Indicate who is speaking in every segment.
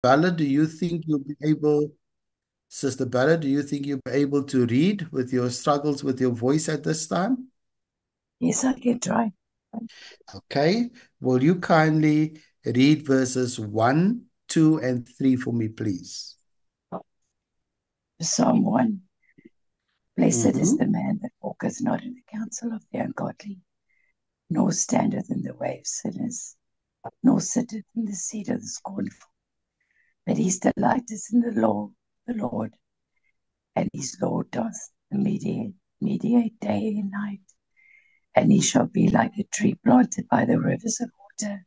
Speaker 1: Bella, do you think you'll be able, Sister Bella, do you think you'll be able to read with your struggles with your voice at this time?
Speaker 2: Yes, I can try.
Speaker 1: Okay. Will you kindly read verses 1, 2, and 3 for me, please?
Speaker 2: Psalm 1. Blessed is
Speaker 1: Mm-hmm.
Speaker 2: the man that walketh not in the counsel of the ungodly, nor standeth in the way of sinners, nor sitteth in the seat of the scornful. But his delight is in the law of the Lord, and his law doth mediate day and night. And he shall be like a tree planted by the rivers of water,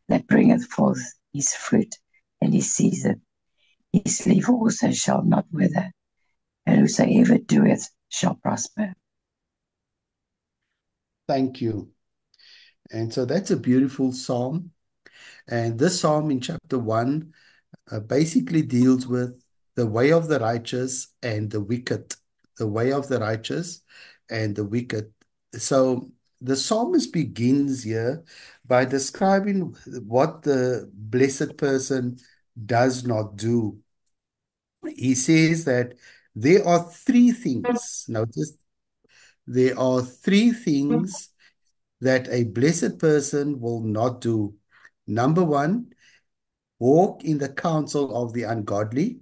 Speaker 2: that bringeth forth his fruit in his season. His leaf also shall not wither, and whosoever doeth shall prosper.
Speaker 1: Thank you. And so that's a beautiful psalm. And this psalm in chapter 1 basically deals with the way of the righteous and the wicked. The way of the righteous and the wicked. So the psalmist begins here by describing what the blessed person does not do. He says that there are three things. Notice there are three things that a blessed person will not do. Number one, walk in the counsel of the ungodly.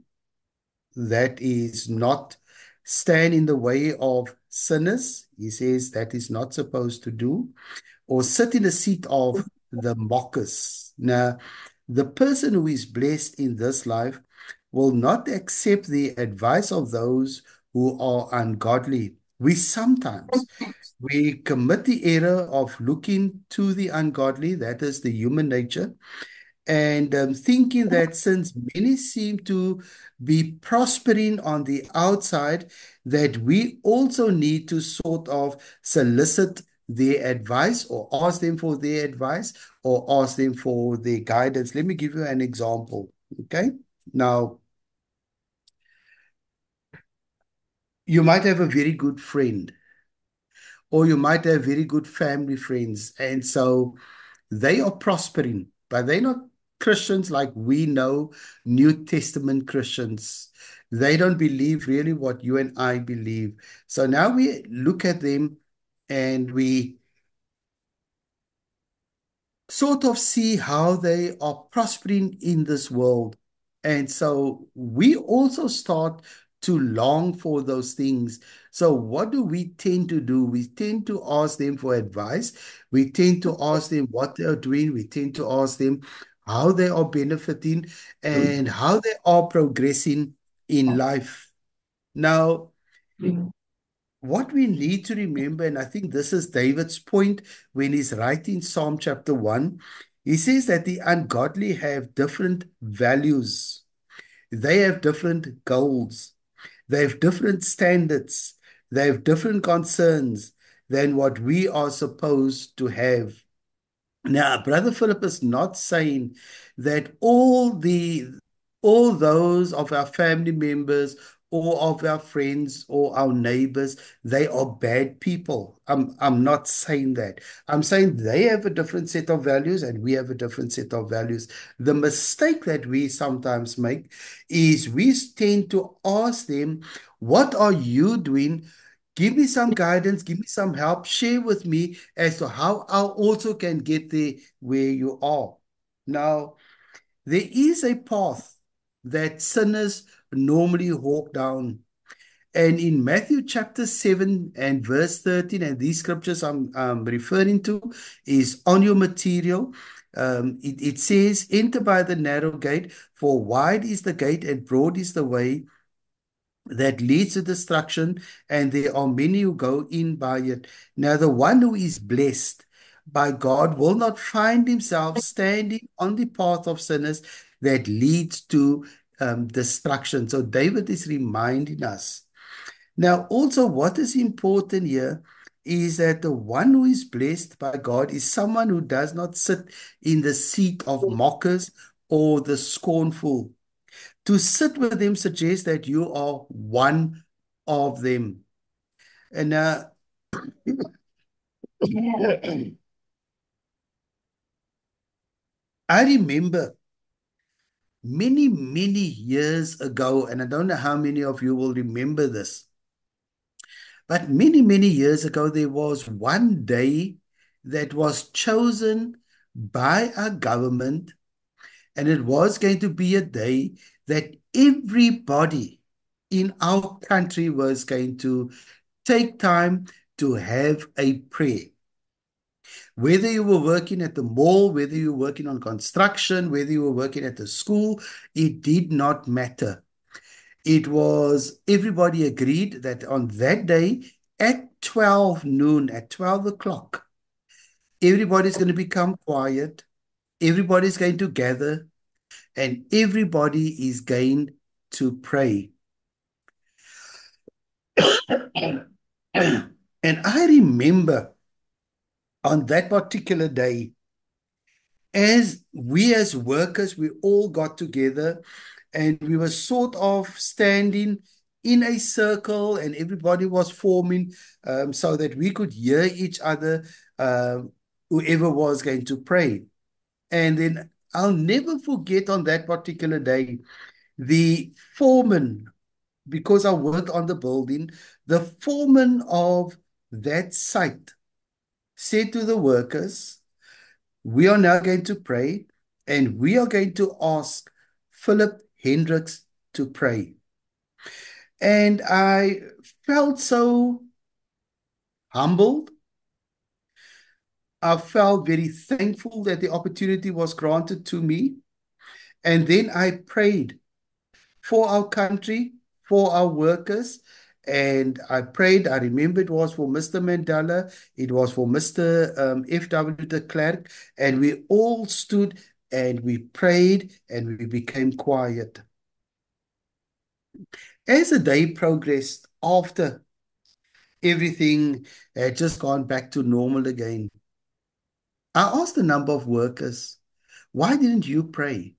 Speaker 1: That is not stand in the way of sinners. He says that is not supposed to do, or sit in the seat of the mockers. Now, the person who is blessed in this life will not accept the advice of those who are ungodly. We commit the error of looking to the ungodly, that is the human nature, and thinking that since many seem to be prospering on the outside, that we also need to sort of solicit their advice or ask them for their advice or ask them for their guidance. Let me give you an example. Okay. Now, you might have a very good friend, or you might have very good family friends, and so they are prospering, but they're not Christians like we know, New Testament Christians. They don't believe really what you and I believe. So now we look at them and we sort of see how they are prospering in this world. And so we also start to long for those things. So what do we tend to do? We tend to ask them for advice. We tend to ask them what they are doing. We tend to ask them how they are benefiting and how they are progressing in life. Now, what we need to remember, and I think this is David's point when he's writing Psalm chapter 1, he says that the ungodly have different values, they have different goals, they have different standards, they have different concerns than what we are supposed to have. Now, Brother Philip is not saying that all those of our family members or of our friends or our neighbors, they are bad people. I'm not saying that. I'm saying they have a different set of values and we have a different set of values. The mistake that we sometimes make is we tend to ask them, what are you doing? Give me some guidance, give me some help, share with me as to how I also can get there where you are. Now, there is a path that sinners normally walk down. And in Matthew chapter 7 and verse 13, and these scriptures I'm referring to is on your material. It says, enter by the narrow gate, for wide is the gate and broad is the way that leads to destruction, and there are many who go in by it. Now, the one who is blessed by God will not find himself standing on the path of sinners that leads to destruction. So, David is reminding us. Now, also, what is important here is that the one who is blessed by God is someone who does not sit in the seat of mockers or the scornful. To sit with them suggests that you are one of them. And I remember many, many years ago, and I don't know how many of you will remember this, but many, many years ago, there was one day that was chosen by our government, and it was going to be a day that everybody in our country was going to take time to have a prayer. Whether you were working at the mall, whether you were working on construction, whether you were working at the school, it did not matter. It was, everybody agreed that on that day at 12 noon, at 12 o'clock, everybody's going to become quiet, everybody's going to gather, and everybody is going to pray. And I remember on that particular day, as workers, we all got together and we were sort of standing in a circle and everybody was forming so that we could hear each other, whoever was going to pray. And then I'll never forget on that particular day, the foreman, because I worked on the building, the foreman of that site said to the workers, we are now going to pray and we are going to ask Philip Hendricks to pray. And I felt so humbled. I felt very thankful that the opportunity was granted to me. And then I prayed for our country, for our workers. And I prayed, I remember it was for Mr. Mandela, it was for Mr. F.W. de Klerk, and we all stood and we prayed and we became quiet. As the day progressed, after everything had just gone back to normal again, I asked a number of workers, why didn't you pray?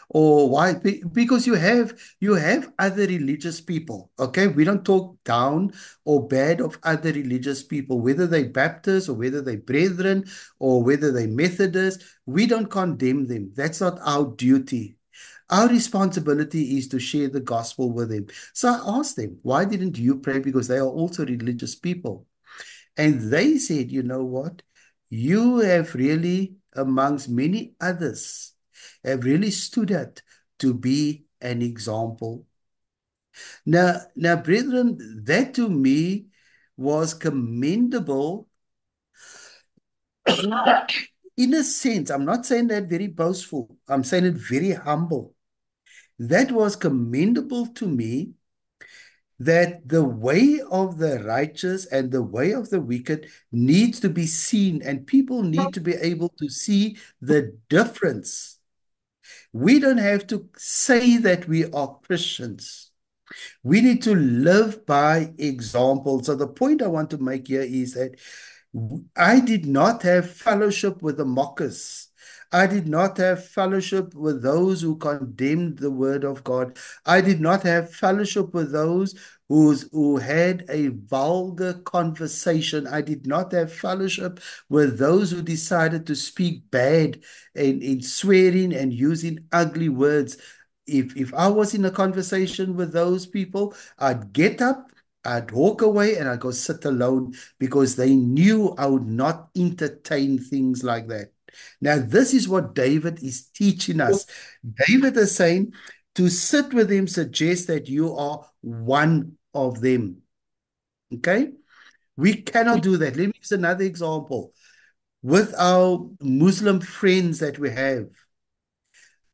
Speaker 1: Or why? Because you have other religious people. Okay, we don't talk down or bad of other religious people, whether they Baptists or whether they Brethren or whether they Methodist. We don't condemn them. That's not our duty. Our responsibility is to share the gospel with them. So I asked them, why didn't you pray? Because they are also religious people. And they said, you know what? You have really, amongst many others, have really stood out to be an example. Now, brethren, that to me was commendable. In a sense, I'm not saying that very boastful. I'm saying it very humble. That was commendable to me, that the way of the righteous and the way of the wicked needs to be seen, and people need to be able to see the difference. We don't have to say that we are Christians. We need to live by example. So the point I want to make here is that I did not have fellowship with the mockers. I did not have fellowship with those who condemned the word of God. I did not have fellowship with those who had a vulgar conversation. I did not have fellowship with those who decided to speak bad and in swearing and using ugly words. If I was in a conversation with those people, I'd get up, I'd walk away, and I'd go sit alone because they knew I would not entertain things like that. Now, this is what David is teaching us. David is saying to sit with him suggests that you are one of them. Okay? We cannot do that. Let me use another example. With our Muslim friends that we have,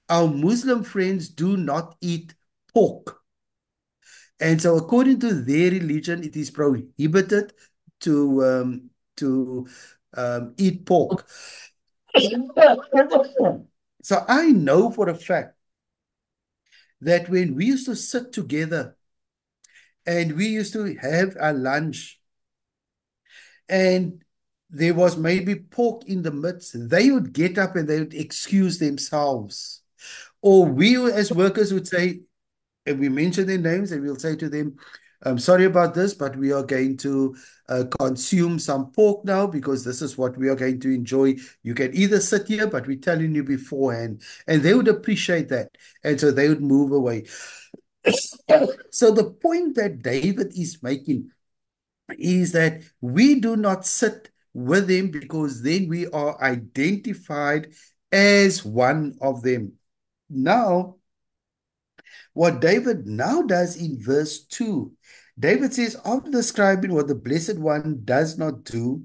Speaker 1: our Muslim friends do not eat pork. And so according to their religion, it is prohibited to eat pork. So I know for a fact that when we used to sit together and we used to have our lunch and there was maybe pork in the midst, they would get up and they would excuse themselves. Or we as workers would say, and we mention their names and we'll say to them, I'm sorry about this, but we are going to consume some pork now because this is what we are going to enjoy. You can either sit here, but we're telling you beforehand, and they would appreciate that. And so they would move away. So the point that David is making is that we do not sit with them because then we are identified as one of them. Now, what David now does in verse 2, David says, after describing what the Blessed One does not do,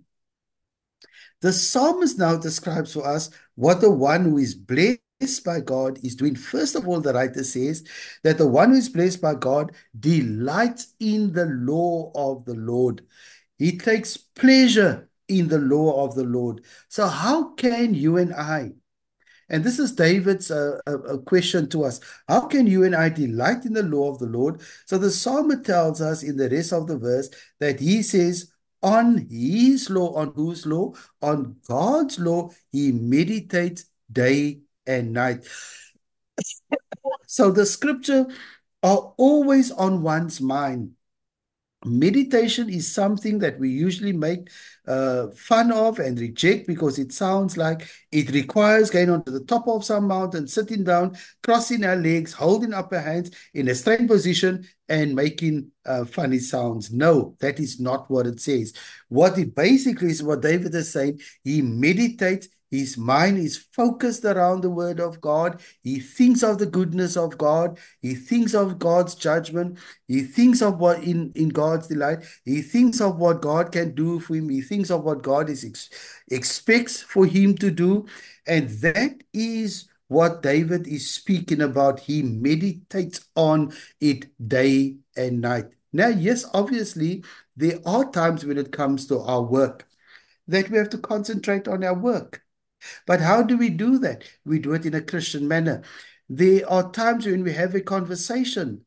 Speaker 1: the psalmist now describes for us what the one who is blessed by God is doing. First of all, the writer says that the one who is blessed by God delights in the law of the Lord. He takes pleasure in the law of the Lord. So, how can you and I, and this is David's a question to us. How can you and I delight in the law of the Lord? So the psalmist tells us in the rest of the verse that he says, on his law, on whose law? On God's law, he meditates day and night. So the scripture are always on one's mind. Meditation is something that we usually make fun of and reject because it sounds like it requires going onto the top of some mountain, sitting down, crossing our legs, holding up our hands in a straight position, and making funny sounds. No, that is not what it says. What it basically is, what David is saying, he meditates. His mind is focused around the word of God. He thinks of the goodness of God. He thinks of God's judgment. He thinks of what in God's delight. He thinks of what God can do for him. He thinks of what God expects for him to do. And that is what David is speaking about. He meditates on it day and night. Now, yes, obviously, there are times when it comes to our work that we have to concentrate on our work. But how do we do that? We do it in a Christian manner. There are times when we have a conversation.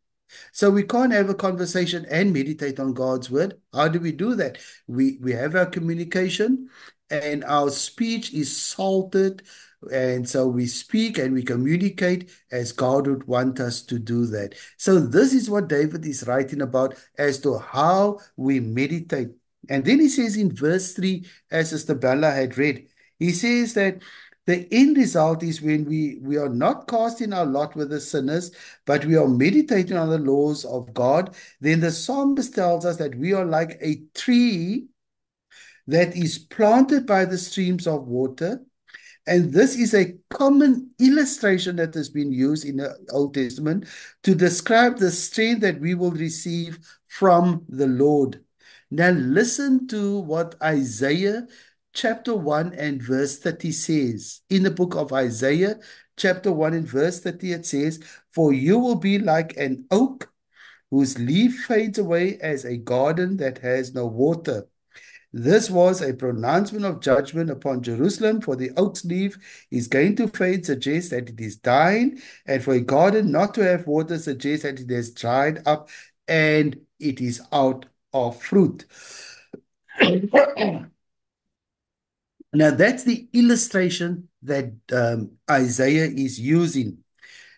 Speaker 1: So we can't have a conversation and meditate on God's word. How do we do that? We have our communication and our speech is salted. And so we speak and we communicate as God would want us to do that. So this is what David is writing about as to how we meditate. And then he says in verse 3, as Sister Bella had read, he says that the end result is when we are not casting our lot with the sinners, but we are meditating on the laws of God. Then the psalmist tells us that we are like a tree that is planted by the streams of water. And this is a common illustration that has been used in the Old Testament to describe the strength that we will receive from the Lord. Now, listen to what Isaiah chapter 1 and verse 30 says. In the book of Isaiah, chapter 1 and verse 30, it says, for you will be like an oak whose leaf fades away as a garden that has no water. This was a pronouncement of judgment upon Jerusalem, for the oak's leaf is going to fade, suggests that it is dying, and for a garden not to have water suggests that it has dried up and it is out of fruit. Now, that's the illustration that Isaiah is using.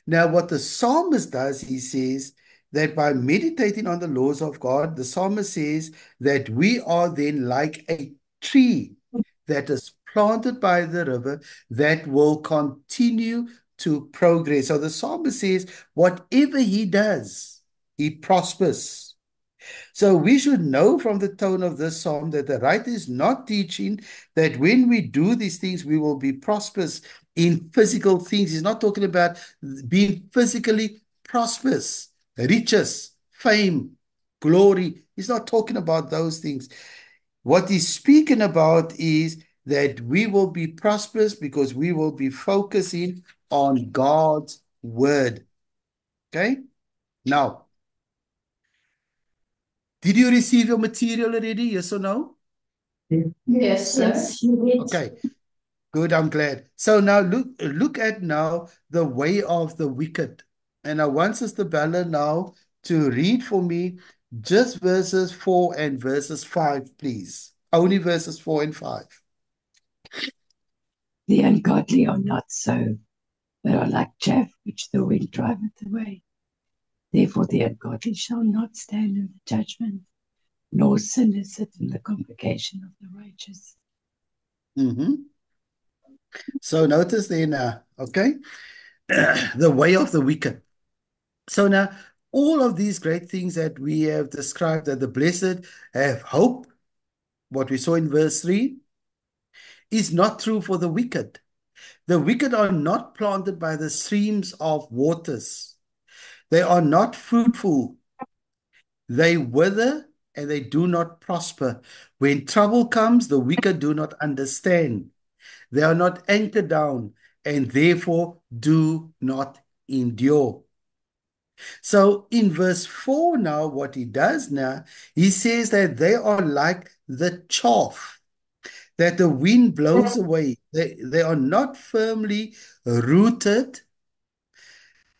Speaker 1: Now, what the psalmist does, he says that by meditating on the laws of God, the psalmist says that we are then like a tree that is planted by the river that will continue to progress. So the psalmist says, whatever he does, he prospers. So we should know from the tone of this psalm that the writer is not teaching that when we do these things, we will be prosperous in physical things. He's not talking about being physically prosperous, riches, fame, glory. He's not talking about those things. What he's speaking about is that we will be prosperous because we will be focusing on God's word. Okay? Now, did you receive your material already? Yes or no?
Speaker 2: Yes, sir. Yes, you did.
Speaker 1: Okay, good. I'm glad. So now look at now the way of the wicked. And I want Sister Bella now to read for me just verses 4 and verses 5, please. Only verses 4 and 5.
Speaker 2: The ungodly are not so, but are like chaff which the wind driveth away. Therefore the ungodly shall not stand in the judgment, nor sinners sit in the congregation of the righteous.
Speaker 1: Mhm. So notice there now, okay, the way of the wicked. So now, all of these great things that we have described, that the blessed have hope, what we saw in verse 3, is not true for the wicked. The wicked are not planted by the streams of waters. They are not fruitful. They wither and they do not prosper. When trouble comes, the wicked do not understand. They are not anchored down and therefore do not endure. So in verse 4 now, what he does now, he says that they are like the chaff that the wind blows away. They are not firmly rooted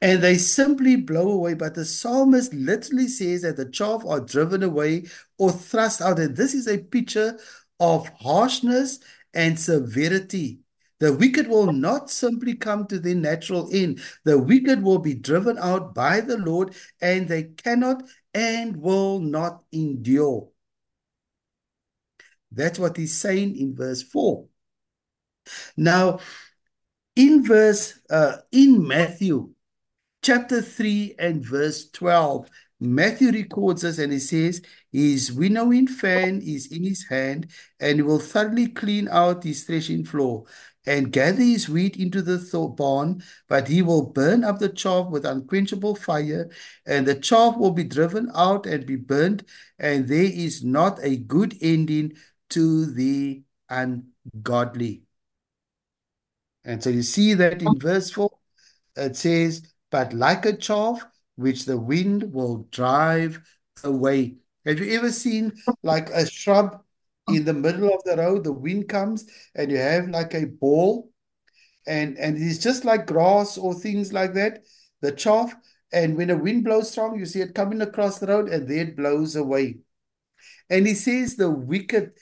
Speaker 1: and they simply blow away. But the psalmist literally says that the chaff are driven away or thrust out. And this is a picture of harshness and severity. The wicked will not simply come to their natural end. The wicked will be driven out by the Lord, and they cannot and will not endure. That's what he's saying in verse 4. Now, in Matthew chapter 3 and verse 12, Matthew records this and he says, his winnowing fan is in his hand, and he will thoroughly clean out his threshing floor and gather his wheat into the barn, but he will burn up the chaff with unquenchable fire, and the chaff will be driven out and be burnt, and there is not a good ending to the ungodly. And so you see that in verse 4, it says, but like a chaff which the wind will drive away. Have you ever seen like a shrub in the middle of the road? The wind comes and you have like a ball, and it's just like grass or things like that, the chaff. And when the wind blows strong, you see it coming across the road and then it blows away. And he says the wicked,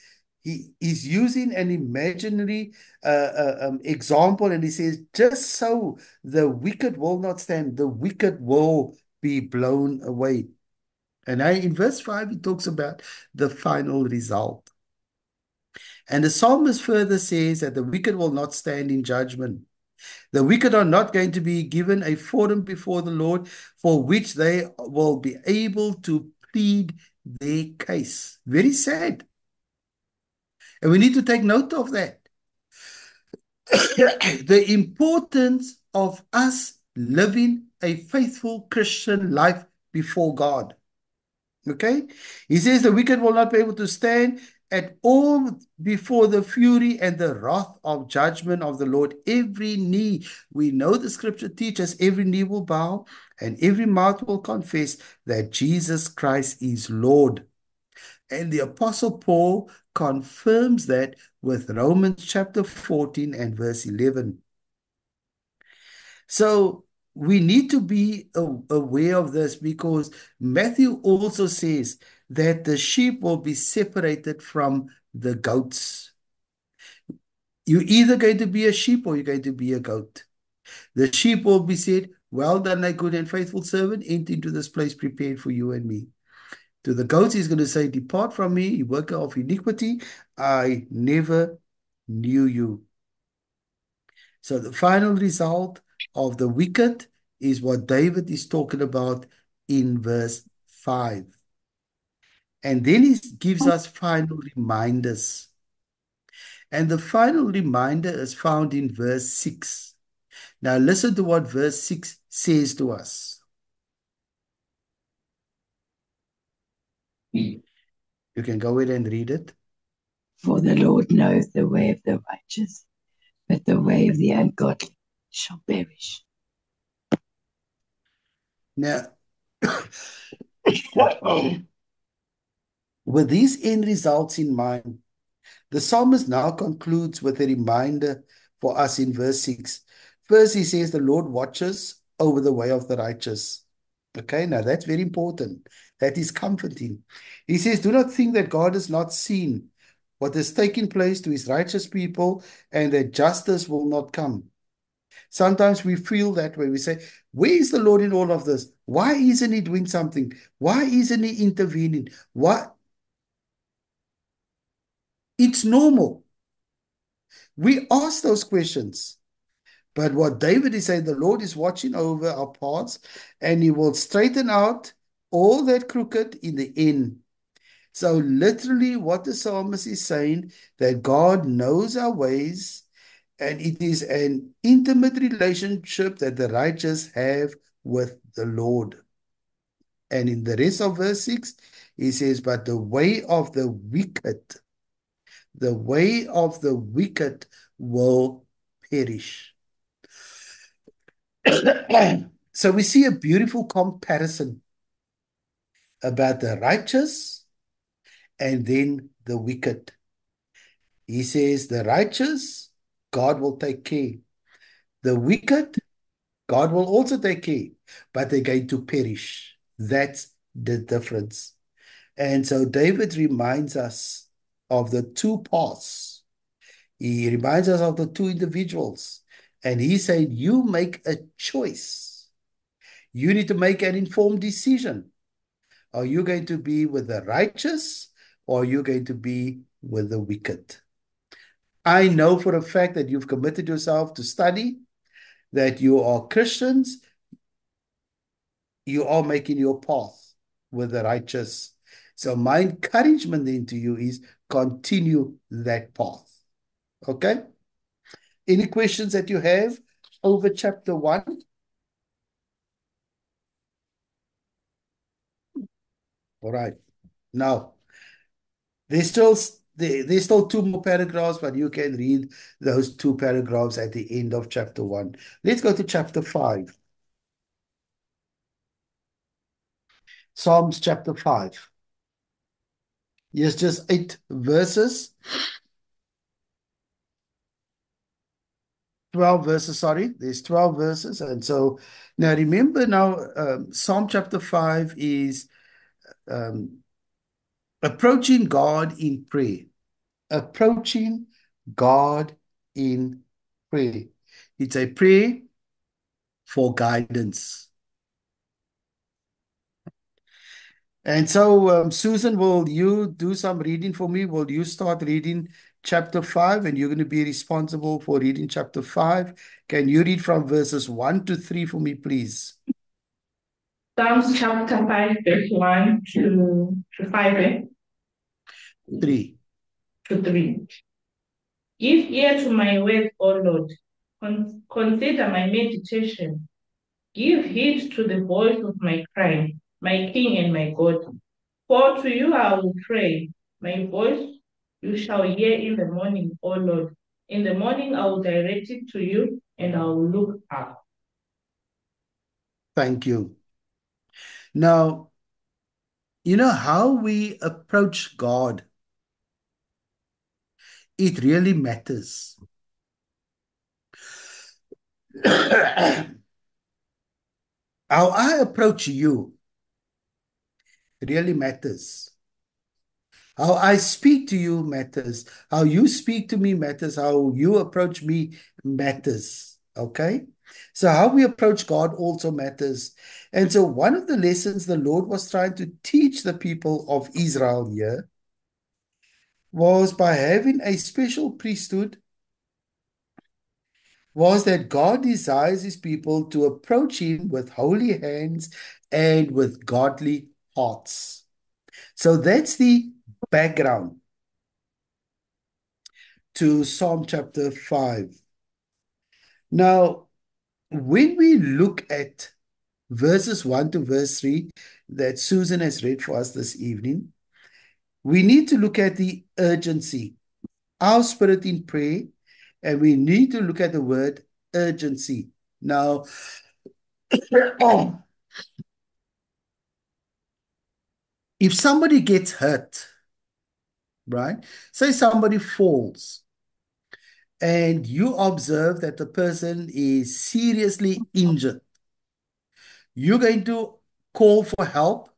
Speaker 1: he is using an imaginary example, and he says, just so the wicked will not stand, the wicked will be blown away. And now in verse 5, he talks about the final result. And the psalmist further says that the wicked will not stand in judgment. The wicked are not going to be given a forum before the Lord for which they will be able to plead their case. Very sad. And we need to take note of that. The importance of us living a faithful Christian life before God. Okay? He says the wicked will not be able to stand at all before the fury and the wrath of judgment of the Lord. Every knee, we know the scripture teaches, every knee will bow and every mouth will confess that Jesus Christ is Lord. And the Apostle Paul confirms that with Romans chapter 14 and verse 11. So we need to be aware of this, because Matthew also says that the sheep will be separated from the goats. You're either going to be a sheep or you're going to be a goat. The sheep will be said, well done, thy good and faithful servant, enter into this place prepared for you and me. To the goats, he's going to say, depart from me, you worker of iniquity. I never knew you. So the final result of the wicked is what David is talking about in verse 5. And then he gives us final reminders. And the final reminder is found in verse 6. Now listen to what verse 6 says to us. You can go ahead and read it.
Speaker 2: For the Lord knows the way of the righteous, but the way of the ungodly shall perish.
Speaker 1: Now, with these end results in mind, the psalmist now concludes with a reminder for us in verse 6. First, he says, the Lord watches over the way of the righteous. Okay, now that's very important. That is comforting. He says, do not think that God has not seen what has taken place to his righteous people and that justice will not come. Sometimes we feel that way. We say, where is the Lord in all of this? Why isn't he doing something? Why isn't he intervening? What? It's normal. We ask those questions. But what David is saying, the Lord is watching over our paths and he will straighten out all that crooked in the end. So literally what the psalmist is saying, that God knows our ways and it is an intimate relationship that the righteous have with the Lord. And in the rest of verse 6, he says, but the way of the wicked will perish. So we see a beautiful comparison about the righteous and then the wicked. He says, the righteous, God will take care. The wicked, God will also take care, but they're going to perish. That's the difference. And so David reminds us of the two paths. He reminds us of the two individuals. And he said, you make a choice. You need to make an informed decision. Are you going to be with the righteous or are you going to be with the wicked? I know for a fact that you've committed yourself to study, that you are Christians, you are making your path with the righteous. So my encouragement then to you is continue that path. Okay? Any questions that you have over chapter 1? All right. Now, there's still there's still two more paragraphs, but you can read those two paragraphs at the end of chapter 1. Let's go to chapter 5. Psalms chapter 5. Yes, just 8 verses. 12 verses, sorry. There's 12 verses. And so now remember now, Psalm chapter 5 is um, approaching God in prayer. Approaching God in prayer. It's a prayer for guidance. And so, Susan, will you do some reading for me? Will you start reading chapter 5? And you're going to be responsible for reading chapter 5. Can you read from verses 1 to 3 for me, please?
Speaker 3: Psalms chapter 5, verse 1 to 5,
Speaker 1: 3.
Speaker 3: to 3. Give ear to my words, O Lord. Consider my meditation. Give heed to the voice of my cry, my King and my God. For to you I will pray. My voice you shall hear in the morning, O Lord. In the morning I will direct it to you, and I will look up.
Speaker 1: Thank you. Now, you know how we approach God, it really matters. How I approach you really matters. How I speak to you matters. How you speak to me matters. How you approach me matters. Okay? So, how we approach God also matters. And so, one of the lessons the Lord was trying to teach the people of Israel here was by having a special priesthood, was that God desires his people to approach him with holy hands and with godly hearts. So, that's the background to Psalm chapter 5. Now, when we look at verses 1 to verse 3 that Susan has read for us this evening, we need to look at the urgency, our spirit in prayer, and we need to look at the word urgency. Now, if somebody gets hurt, right? Say somebody falls, and you observe that the person is seriously injured, you're going to call for help.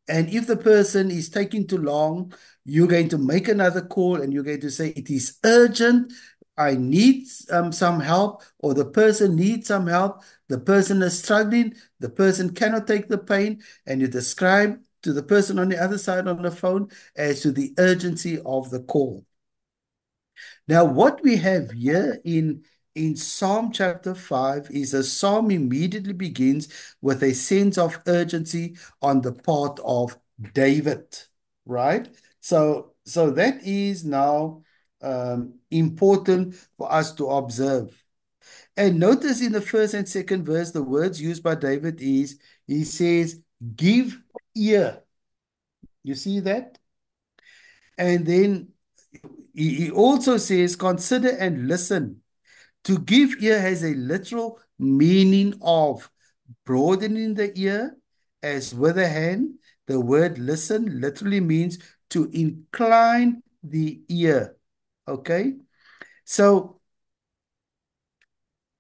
Speaker 1: And if the person is taking too long, you're going to make another call and you're going to say, it is urgent. I need some help, or the person needs some help, the person is struggling, the person cannot take the pain, and you describe to the person on the other side on the phone as to the urgency of the call. Now, what we have here in Psalm chapter 5 is a psalm immediately begins with a sense of urgency on the part of David, right? So that is now important for us to observe. And notice in the first and second verse, the words used by David is, he says, give ear. You see that? And then he also says, consider and listen. To give ear has a literal meaning of broadening the ear, as with a hand. The word listen literally means to incline the ear. Okay? So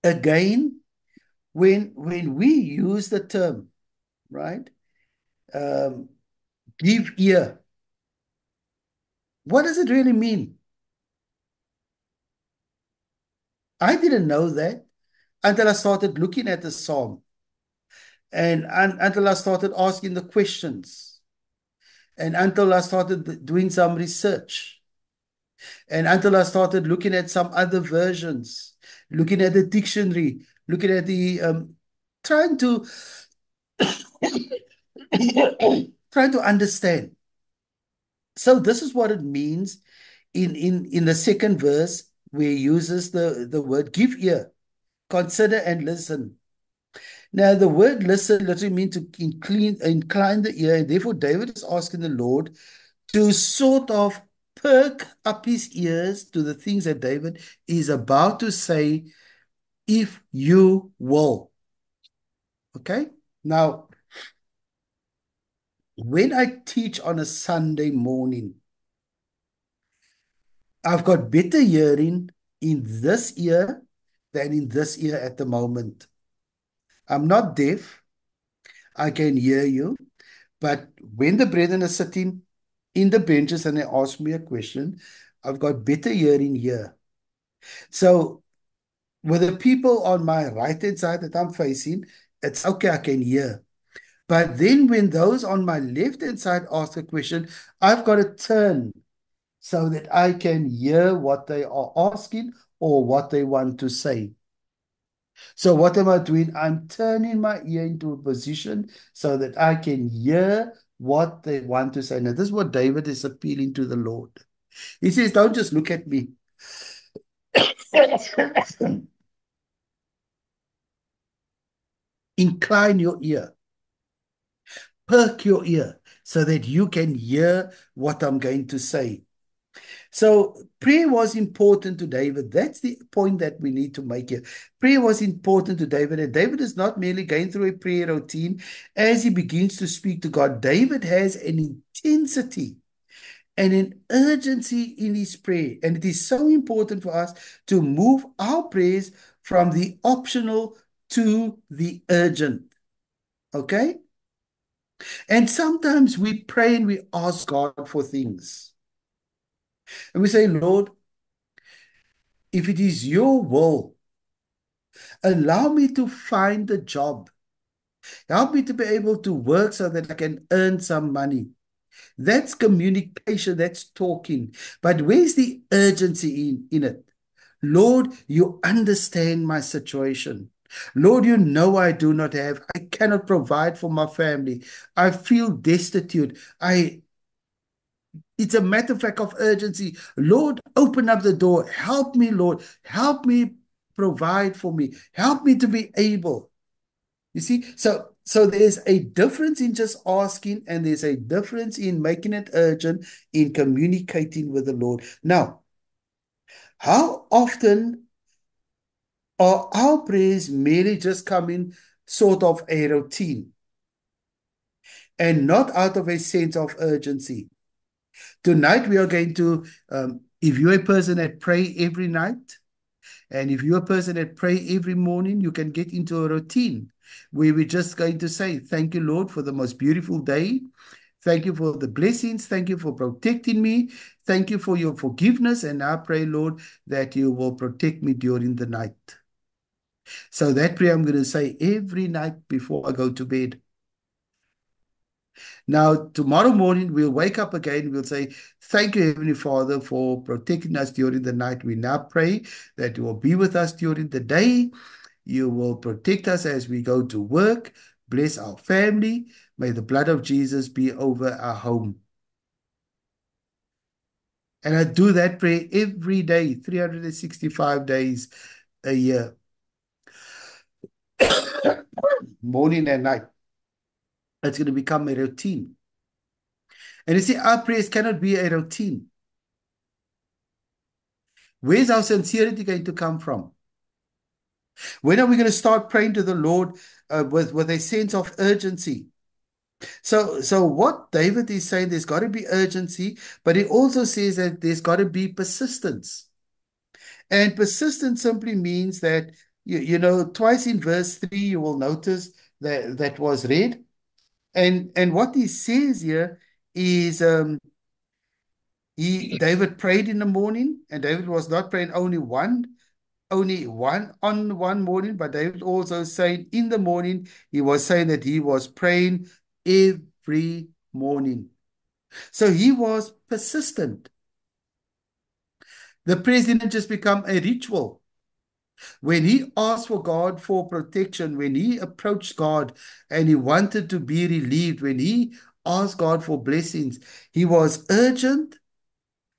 Speaker 1: again, when we use the term, right, um, give ear, what does it really mean? I didn't know that until I started looking at the psalm and until I started asking the questions and until I started doing some research and until I started looking at some other versions, looking at the dictionary, looking at the trying to trying to understand. So this is what it means in the second verse where he uses the word give ear, consider and listen. Now, the word listen literally means to incline the ear, and therefore David is asking the Lord to sort of perk up his ears to the things that David is about to say, if you will. Okay? Now, when I teach on a Sunday morning, I've got better hearing in this ear than in this ear at the moment. I'm not deaf. I can hear you. But when the brethren are sitting in the benches and they ask me a question, I've got better hearing here. So with the people on my right-hand side that I'm facing, it's okay, I can hear. But then when those on my left-hand side ask a question, I've got to turn so that I can hear what they are asking or what they want to say. So what am I doing? I'm turning my ear into a position so that I can hear what they want to say. Now, this is what David is appealing to the Lord. He says, don't just look at me. Incline your ear. Perk your ear so that you can hear what I'm going to say. So prayer was important to David. That's the point that we need to make here. Prayer was important to David, and David is not merely going through a prayer routine as he begins to speak to God. David has an intensity and an urgency in his prayer, and it is so important for us to move our prayers from the optional to the urgent. Okay? And sometimes we pray and we ask God for things. And we say, Lord, if it is your will, allow me to find a job. Help me to be able to work so that I can earn some money. That's communication, that's talking. But where's the urgency in it? Lord, you understand my situation. Lord, you know I do not have, I cannot provide for my family. I feel destitute. It's a matter of fact of urgency. Lord, open up the door. Help me, Lord. Help me provide for me. Help me to be able. You see, so there's a difference in just asking, and there's a difference in making it urgent in communicating with the Lord. Now, how often are our prayers merely just coming sort of a routine and not out of a sense of urgency? Tonight we are going to, if you're a person that pray every night, and if you're a person that pray every morning, you can get into a routine where we're just going to say, thank you, Lord, for the most beautiful day. Thank you for the blessings. Thank you for protecting me. Thank you for your forgiveness. And I pray, Lord, that you will protect me during the night. So that prayer I'm going to say every night before I go to bed. Now, tomorrow morning, we'll wake up again. We'll say, thank you, Heavenly Father, for protecting us during the night. We now pray that you will be with us during the day. You will protect us as we go to work. Bless our family. May the blood of Jesus be over our home. And I do that prayer every day, 365 days a year, morning and night. It's going to become a routine. And you see, our prayers cannot be a routine. Where's our sincerity going to come from? When are we going to start praying to the Lord with a sense of urgency? So what David is saying, there's got to be urgency, but he also says that there's got to be persistence. And persistence simply means that, twice in verse 3, you will notice that was read. And what he says here is David prayed in the morning, and David was not praying only one on one morning, but David also saying in the morning, he was saying that he was praying every morning. So he was persistent. The prayer didn't just become a ritual. When he asked for God for protection, when he approached God and he wanted to be relieved, when he asked God for blessings, he was urgent,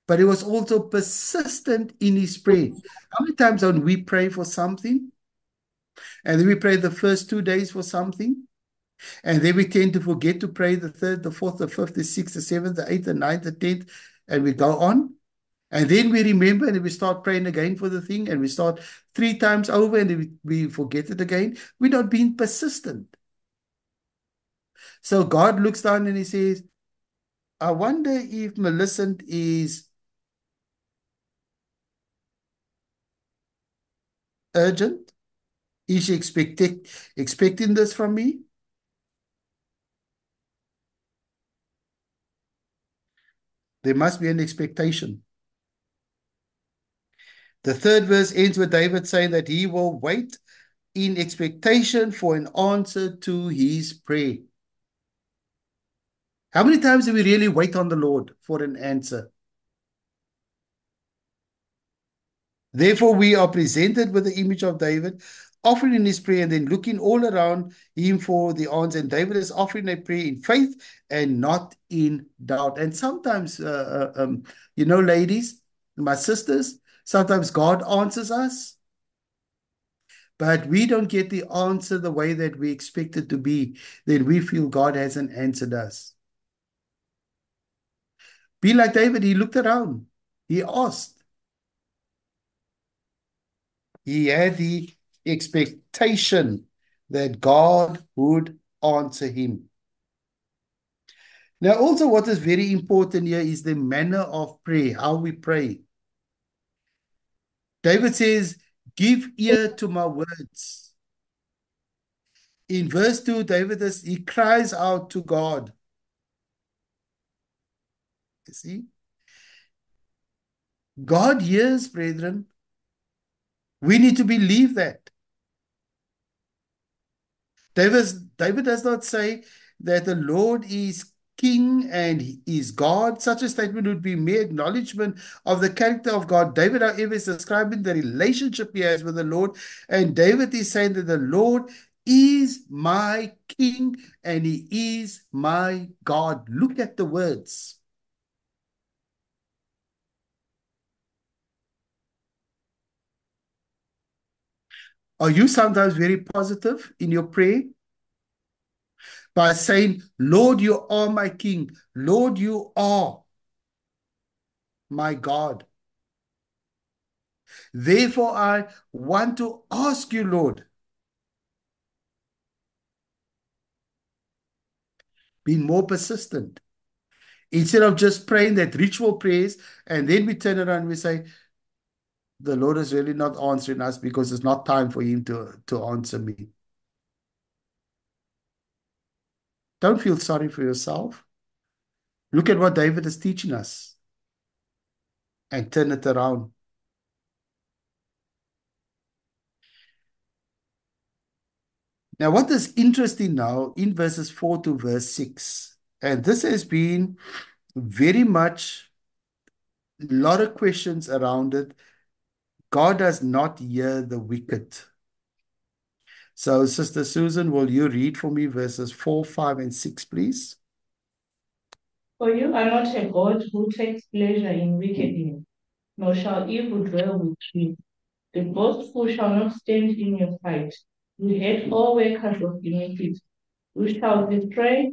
Speaker 1: but he was also persistent in his prayer. How many times when we pray for something, and then we pray the first 2 days for something, and then we tend to forget to pray the third, the fourth, the fifth, the sixth, the seventh, the eighth, the ninth, the 10th, and we go on. And then we remember and we start praying again for the thing, and we start 3 times over and we forget it again. We're not being persistent. So God looks down and he says, I wonder if Millicent is urgent. Is she expecting this from me? There must be an expectation. The third verse ends with David saying that he will wait in expectation for an answer to his prayer. How many times do we really wait on the Lord for an answer? Therefore, we are presented with the image of David, offering his prayer and then looking all around him for the answer. And David is offering a prayer in faith and not in doubt. And sometimes, ladies, my sisters, sometimes God answers us, but we don't get the answer the way that we expect it to be. Then we feel God hasn't answered us. Be like David, he looked around, he asked. He had the expectation that God would answer him. Now, also what is very important here is the manner of prayer, how we pray. David says, give ear to my words. In verse 2, he cries out to God. You see? God hears, brethren. We need to believe that. David does not say that the Lord is King and he is God. Such a statement would be mere acknowledgement of the character of God. David, however, is describing the relationship he has with the Lord. And David is saying that the Lord is my King and he is my God. Look at the words. Are you sometimes very positive in your prayer? By saying, Lord, you are my King. Lord, you are my God. Therefore, I want to ask you, Lord, be more persistent. Instead of just praying that ritual prayers, and then we turn around and we say, the Lord is really not answering us because it's not time for him to answer me. Don't feel sorry for yourself. Look at what David is teaching us and turn it around. Now, what is interesting now in verses 4 to verse 6, and this has been very much a lot of questions around it. God does not hear the wicked. So, Sister Susan, will you read for me verses 4, 5, and 6, please?
Speaker 3: For you are not a God who takes pleasure in wickedness, nor shall evil dwell with you. The boastful shall not stand in your sight. You hate all workers of iniquity. You shall destroy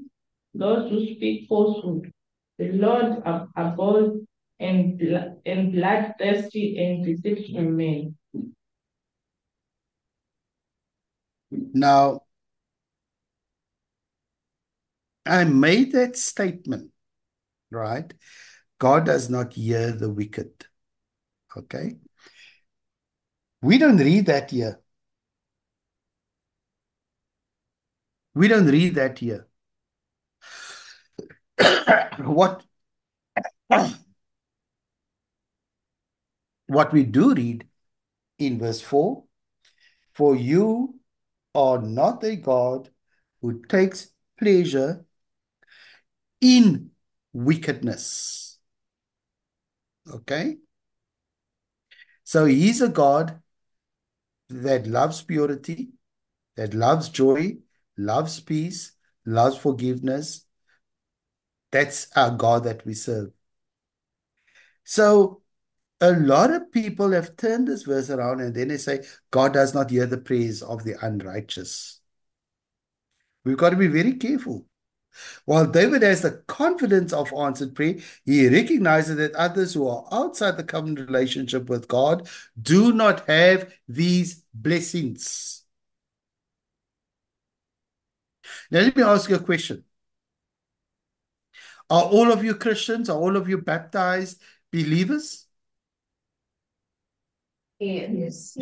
Speaker 3: those who speak falsehood. The Lord abhors and bloodthirsty and deceitful men.
Speaker 1: Now, I made that statement, right? God does not hear the wicked. Okay? We don't read that here. We don't read that here. What we do read in verse 4, for you are not a God who takes pleasure in wickedness. Okay? So he's a God that loves purity, that loves joy, loves peace, loves forgiveness. That's our God that we serve. So a lot of people have turned this verse around and then they say, God does not hear the praise of the unrighteous. We've got to be very careful. While David has the confidence of answered prayer, he recognizes that others who are outside the covenant relationship with God do not have these blessings. Now, let me ask you a question. Are all of you Christians? Are all of you baptized believers?
Speaker 3: Yes.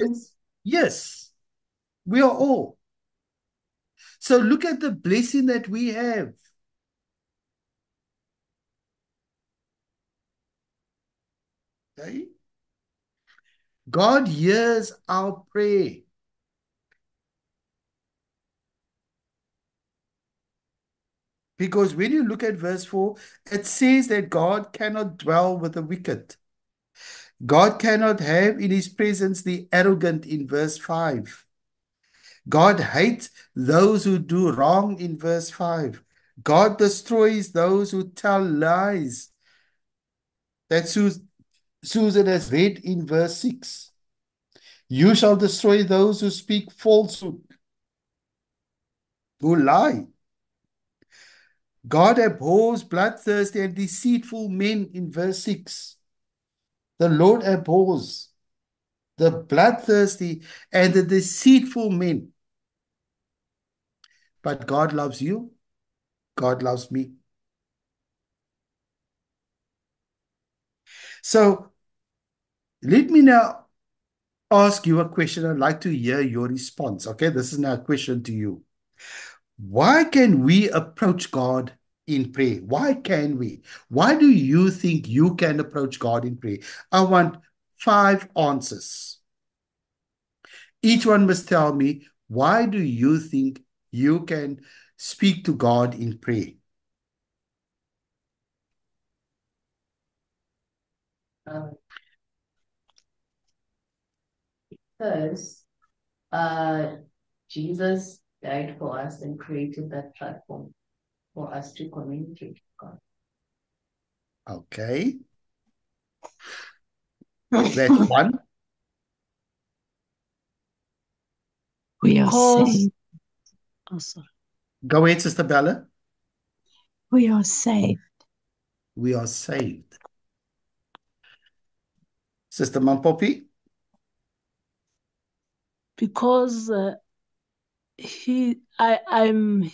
Speaker 1: Yes, we are all. So look at the blessing that we have. Okay? God hears our prayer. Because when you look at verse 4, it says that God cannot dwell with the wicked. God cannot have in his presence the arrogant in verse 5. God hates those who do wrong in verse 5. God destroys those who tell lies. That Susan has read in verse 6. You shall destroy those who speak falsehood, who lie. God abhors bloodthirsty and deceitful men in verse 6. The Lord abhors the bloodthirsty and the deceitful men. But God loves you. God loves me. So let me now ask you a question. I'd like to hear your response. Okay, this is now a question to you. Why can we approach God in prayer? Why can we? Why do you think you can approach God in prayer? I want 5 answers. Each one must tell me, why do you think you can speak to God in prayer?
Speaker 4: Because Jesus died for us and created that platform for us to communicate with God.
Speaker 1: Okay. That's one.
Speaker 2: We are
Speaker 5: Because
Speaker 2: saved.
Speaker 5: oh, sorry.
Speaker 1: Go ahead, Sister Bella.
Speaker 2: We are saved.
Speaker 1: We are saved. Sister Mampopi.
Speaker 5: Because I'm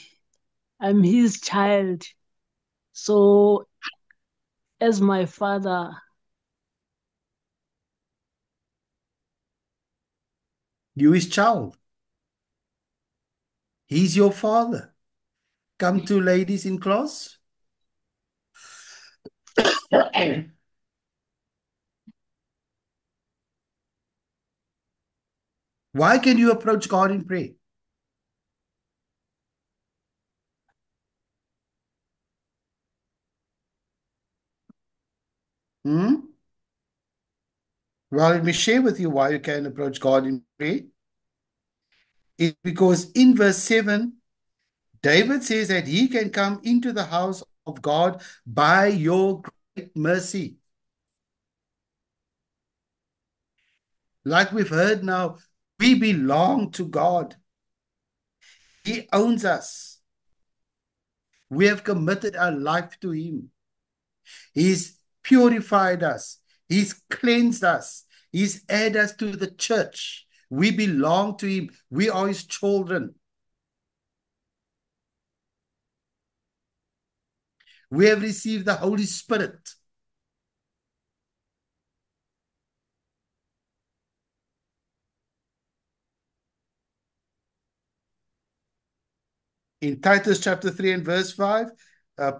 Speaker 5: his child. So as my father,
Speaker 1: You his child. He's your father. Come to ladies in class. Why can you approach God in prayer? Hmm? Well, let me share with you why you can approach God in prayer. It's because in verse 7, David says that he can come into the house of God by your great mercy. Like we've heard now, we belong to God. He owns us. We have committed our life to Him. He's purified us. He's cleansed us. He's added us to the church. We belong to Him. We are His children. We have received the Holy Spirit. In Titus chapter 3 and verse 5,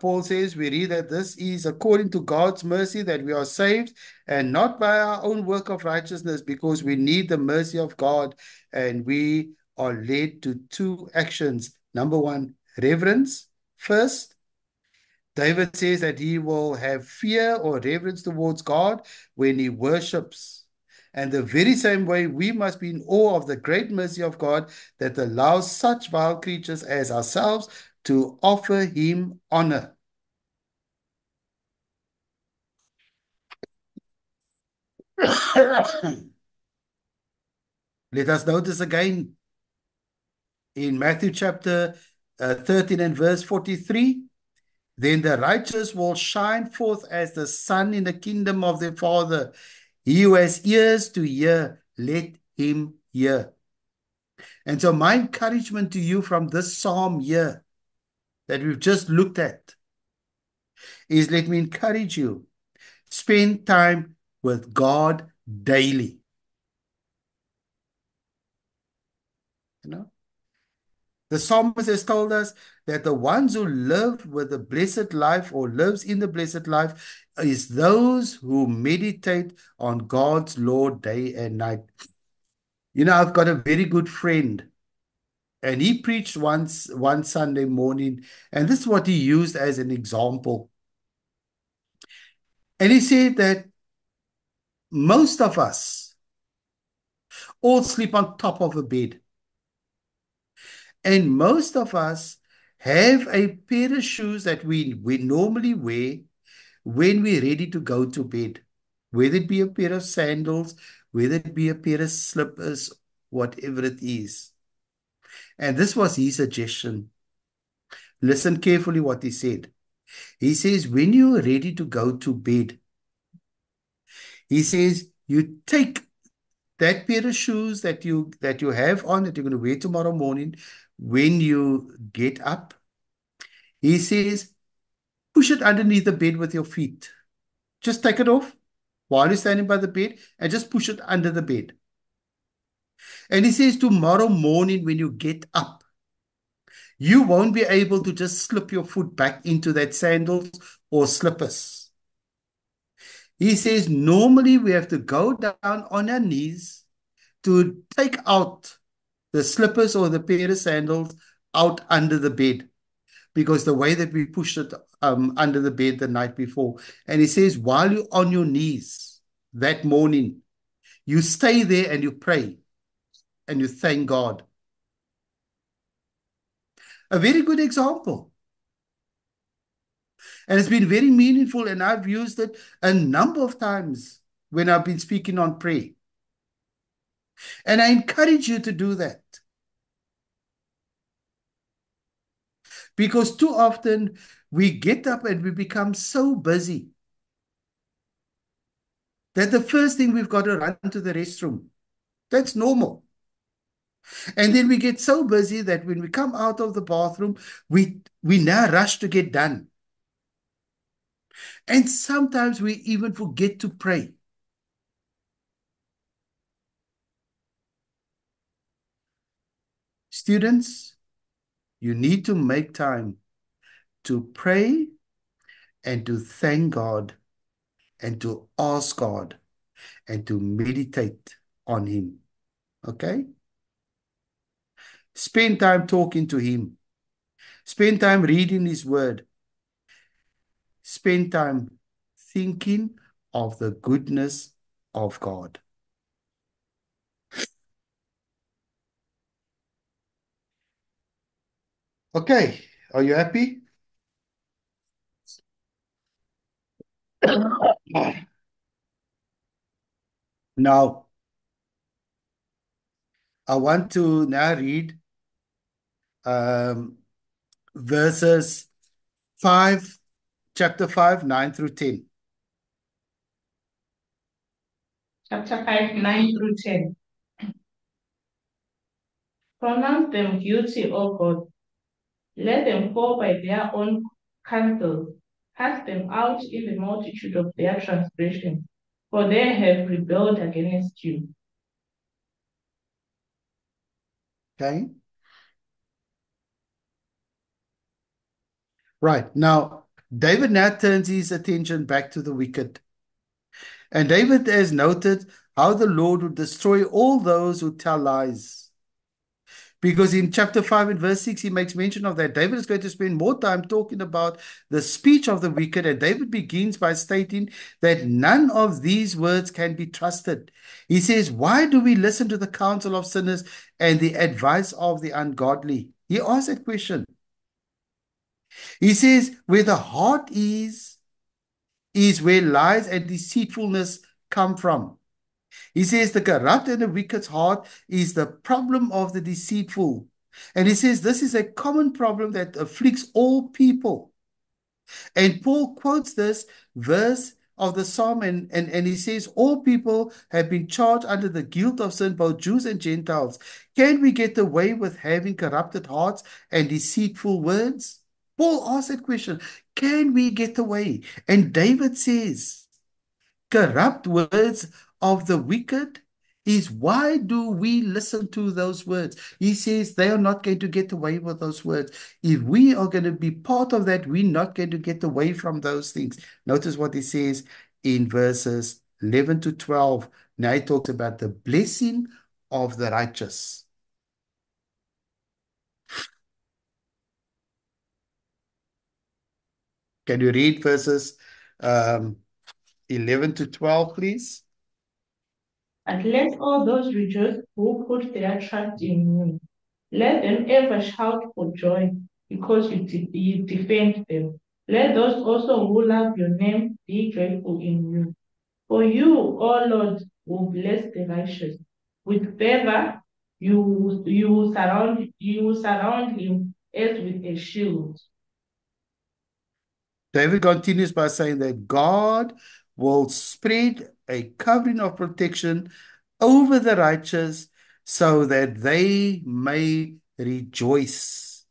Speaker 1: Paul says, we read that this is according to God's mercy that we are saved, and not by our own work of righteousness, because we need the mercy of God, and we are led to two actions. Number one, reverence first. David says that he will have fear or reverence towards God when he worships. And the very same way, we must be in awe of the great mercy of God that allows such vile creatures as ourselves to offer Him honor. Let us notice again in Matthew chapter 13 and verse 43. Then the righteous will shine forth as the sun in the kingdom of their Father. He who has ears to hear, let him hear. And so my encouragement to you from this psalm here that we've just looked at is, let me encourage you, spend time with God daily. You know, the psalmist has told us that the ones who live with the blessed life or lives in the blessed life is those who meditate on God's law day and night. You know, I've got a very good friend, and he preached once one Sunday morning, and this is what he used as an example. And he said that most of us all sleep on top of a bed. And most of us have a pair of shoes that we normally wear when we're ready to go to bed, whether it be a pair of sandals, whether it be a pair of slippers, whatever it is. And this was his suggestion. Listen carefully what he said. He says, when you're ready to go to bed, he says, you take that pair of shoes that you have on that you're going to wear tomorrow morning when you get up. He says, push it underneath the bed with your feet. Just take it off while you're standing by the bed and just push it under the bed. And he says, tomorrow morning when you get up, you won't be able to just slip your foot back into that sandals or slippers. He says, normally we have to go down on our knees to take out the slippers or the pair of sandals out under the bed, because the way that we pushed it under the bed the night before. And he says, while you're on your knees that morning, you stay there and you pray and you thank God. A very good example. And it's been very meaningful, and I've used it a number of times when I've been speaking on prayer. And I encourage you to do that. Because too often we get up and we become so busy that the first thing we've got to run to the restroom. That's normal. And then we get so busy that when we come out of the bathroom, we now rush to get done. And sometimes we even forget to pray. Students, you need to make time to pray and to thank God and to ask God and to meditate on Him. Okay? Spend time talking to Him. Spend time reading His Word. Spend time thinking of the goodness of God. Okay, are you happy? Now, I want to now read verses 5, chapter 5, 9 through 10.
Speaker 3: Chapter 5, 9 through 10. Pronounce them guilty, O God. Let them fall by their own counsel. Cast them out in the multitude of their transgression, for they have rebelled against you.
Speaker 1: Okay? Right. Now, David now turns his attention back to the wicked. And David has noted how the Lord would destroy all those who tell lies. Because in chapter 5 and verse 6, he makes mention of that. David is going to spend more time talking about the speech of the wicked. And David begins by stating that none of these words can be trusted. He says, why do we listen to the counsel of sinners and the advice of the ungodly? He asks that question. He says, where the heart is where lies and deceitfulness come from. He says the corrupt and the wicked's heart is the problem of the deceitful. And he says this is a common problem that afflicts all people. And Paul quotes this verse of the psalm and he says, all people have been charged under the guilt of sin, both Jews and Gentiles. Can we get away with having corrupted hearts and deceitful words? Paul asks that question, can we get away? And David says, corrupt words of the wicked is why do we listen to those words? He says they are not going to get away with those words. If we are going to be part of that, we're not going to get away from those things. Notice what he says in verses 11 to 12. Now he talks about the blessing of the righteous. Can you read verses 11 to 12, please?
Speaker 3: And let all those rejoice who put their trust in you. Let them ever shout for joy because you defend them. Let those also who love your name be joyful in you. For you, O Lord, will bless the righteous. With favor, you will surround him as with a shield.
Speaker 1: David continues by saying that God will spread a covering of protection over the righteous so that they may rejoice.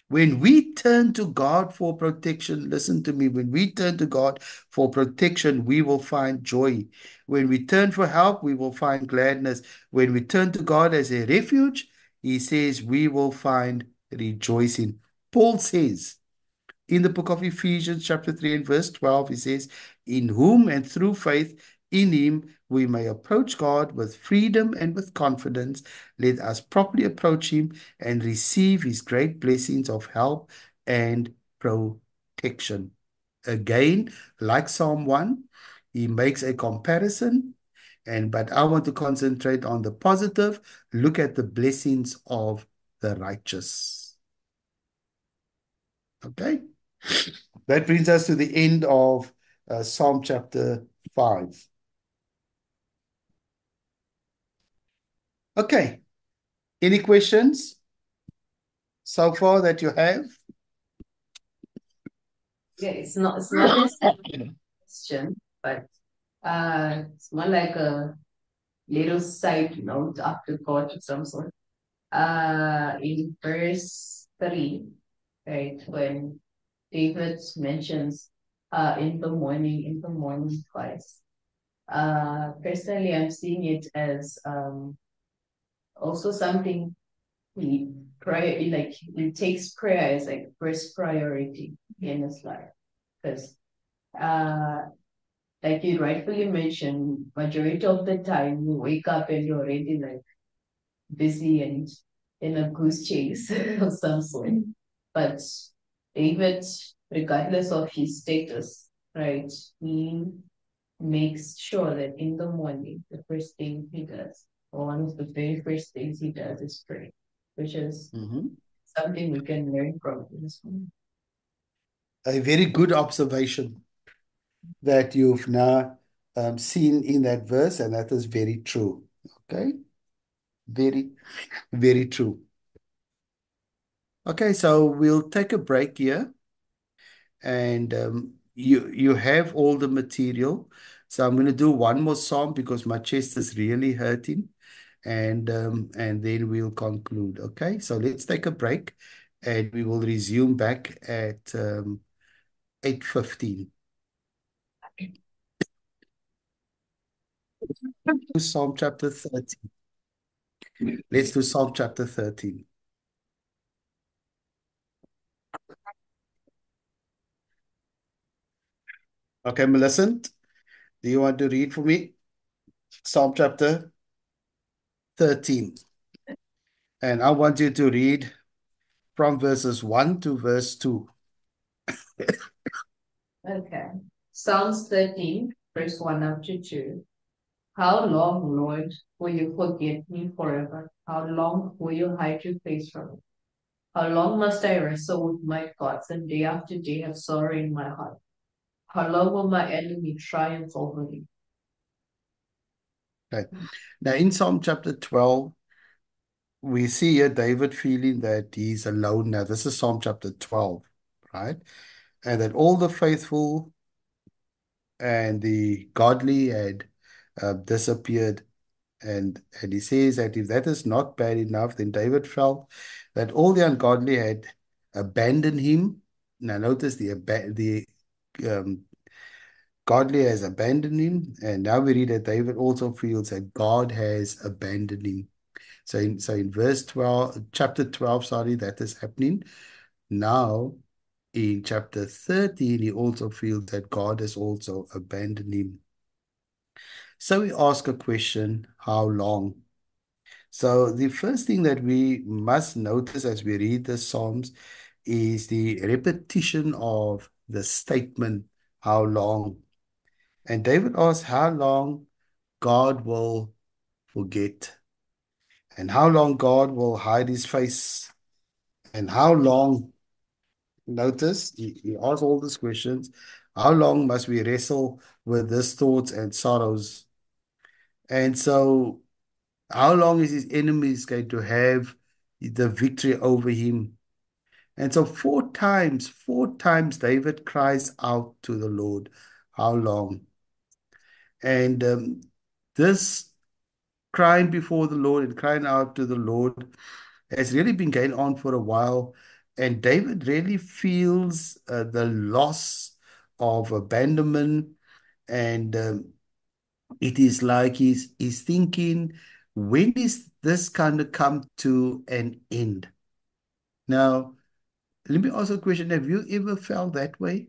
Speaker 1: When we turn to God for protection, listen to me, when we turn to God for protection, we will find joy. When we turn for help, we will find gladness. When we turn to God as a refuge, he says we will find rejoicing. Paul says, in the book of Ephesians, chapter 3 and verse 12, he says, in whom and through faith in him we may approach God with freedom and with confidence. Let us properly approach him and receive his great blessings of help and protection. Again, like Psalm 1, he makes a comparison, but I want to concentrate on the positive. Look at the blessings of the righteous. Okay? That brings us to the end of Psalm chapter 5. Okay. Any questions so far that you have?
Speaker 4: Yeah, it's not necessarily a question, but it's more like a little side note after thought of some sort. In verse 3, right, when David mentions in the morning twice. Personally, I'm seeing it as also something prior, like it takes prayer as like first priority. in his life. Because, like you rightfully mentioned, majority of the time you wake up and you're already like busy and in a goose chase of some sort. But David, regardless of his status, right, he makes sure that in the morning, the first thing he does, or one of the very first things he does is pray, which is
Speaker 1: Mhm.
Speaker 4: something we can learn from this one.
Speaker 1: A very good observation that you've now seen in that verse, and that is very true. Okay, very, very true. Okay, so we'll take a break here, and you have all the material. So I'm going to do one more psalm because my chest is really hurting, and then we'll conclude. Okay, so let's take a break, and we will resume back at 8:15. Psalm chapter 13. Let's do Psalm chapter 13. Okay, Millicent, do you want to read for me? Psalm chapter 13. And I want you to read from verses 1 to verse 2.
Speaker 4: Okay. Psalms 13, verse 1 up to 2. How long, Lord, will you forget me forever? How long will you hide your face from me? How long must I wrestle with my thoughts and day after day have sorrow in my heart? How long will my enemy triumph over me?
Speaker 1: Okay. Now, in Psalm chapter 12, we see here David feeling that he's alone now. This is Psalm chapter 12, right? And that all the faithful and the godly had disappeared. And he says that if that is not bad enough, then David felt that all the ungodly had abandoned him. Now, notice the godly has abandoned him, and now we read that David also feels that God has abandoned him. So in verse 12, chapter 12, sorry, that is happening. Now, in chapter 13, he also feels that God has also abandoned him. So we ask a question, how long? So the first thing that we must notice as we read the Psalms is the repetition of the statement, how long? And David asks how long God will forget, and how long God will hide his face, and how long, notice, he asks all these questions, how long must we wrestle with these thoughts and sorrows? And so, how long is his enemies going to have the victory over him? And so, four times David cries out to the Lord, how long? And this crying before the Lord and crying out to the Lord has really been going on for a while. And David really feels the loss of abandonment. And it is like he's thinking, when is this going to come to an end? Now, let me ask you a question. Have you ever felt that way?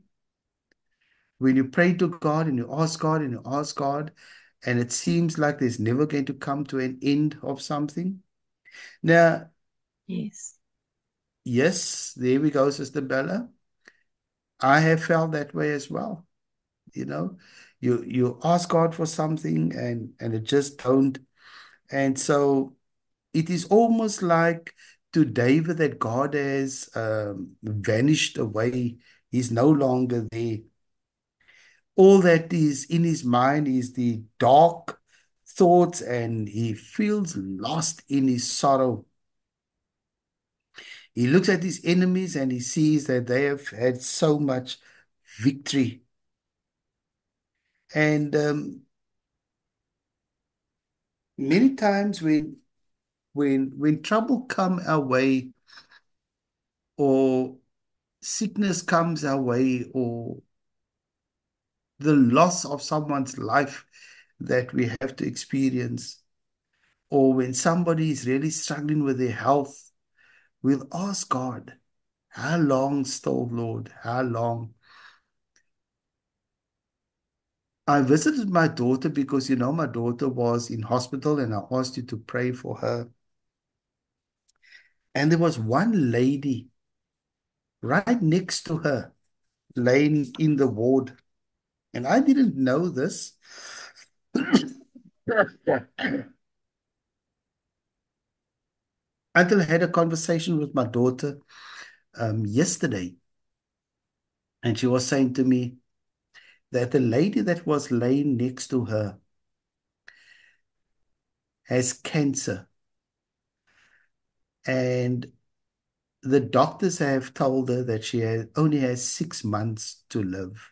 Speaker 1: When you pray to God and you ask God and you ask God, and it seems like there's never going to come to an end of something? Now,
Speaker 2: Yes.
Speaker 1: yes, there we go, Sister Bella. I have felt that way as well. You know, you ask God for something and it just don't. And so it is almost like to David that God has vanished away. He's no longer there. All that is in his mind is the dark thoughts, and he feels lost in his sorrow. He looks at his enemies and he sees that they have had so much victory. And many times when trouble come our way, or sickness comes our way, or the loss of someone's life that we have to experience, or when somebody is really struggling with their health, we'll ask God, How long still, Lord? How long? I visited my daughter because, my daughter was in hospital and I asked you to pray for her. And there was one lady right next to her laying in the ward. And I didn't know this until I had a conversation with my daughter yesterday. And she was saying to me that the lady that was laying next to her has cancer. And the doctors have told her that she only has 6 months to live.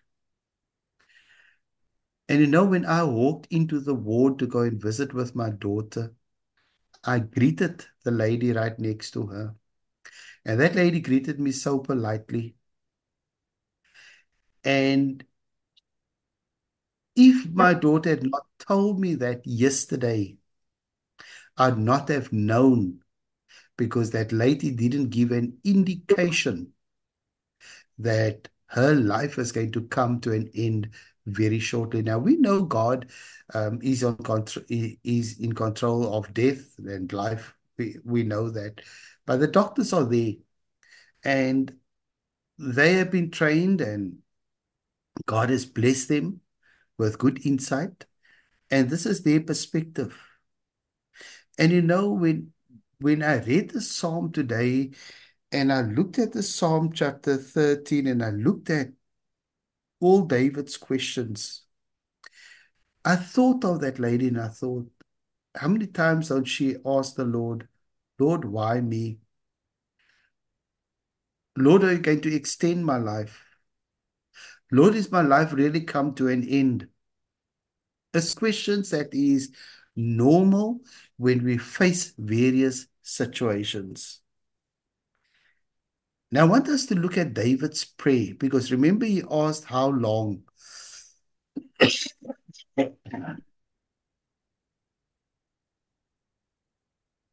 Speaker 1: And when I walked into the ward to go and visit with my daughter, I greeted the lady right next to her. And that lady greeted me so politely. And if my daughter had not told me that yesterday, I'd not have known, because that lady didn't give an indication that her life is going to come to an end very shortly. Now we know God is in control of death and life. We know that, but the doctors are there, and they have been trained, and God has blessed them with good insight, and this is their perspective. And when I read the Psalm today, and I looked at the Psalm chapter 13, and I looked at all David's questions, I thought of that lady and I thought, how many times don't she ask the Lord, Lord, why me? Lord, are you going to extend my life? Lord, is my life really come to an end? It's questions that is normal when we face various situations. Now, I want us to look at David's prayer, because remember he asked how long.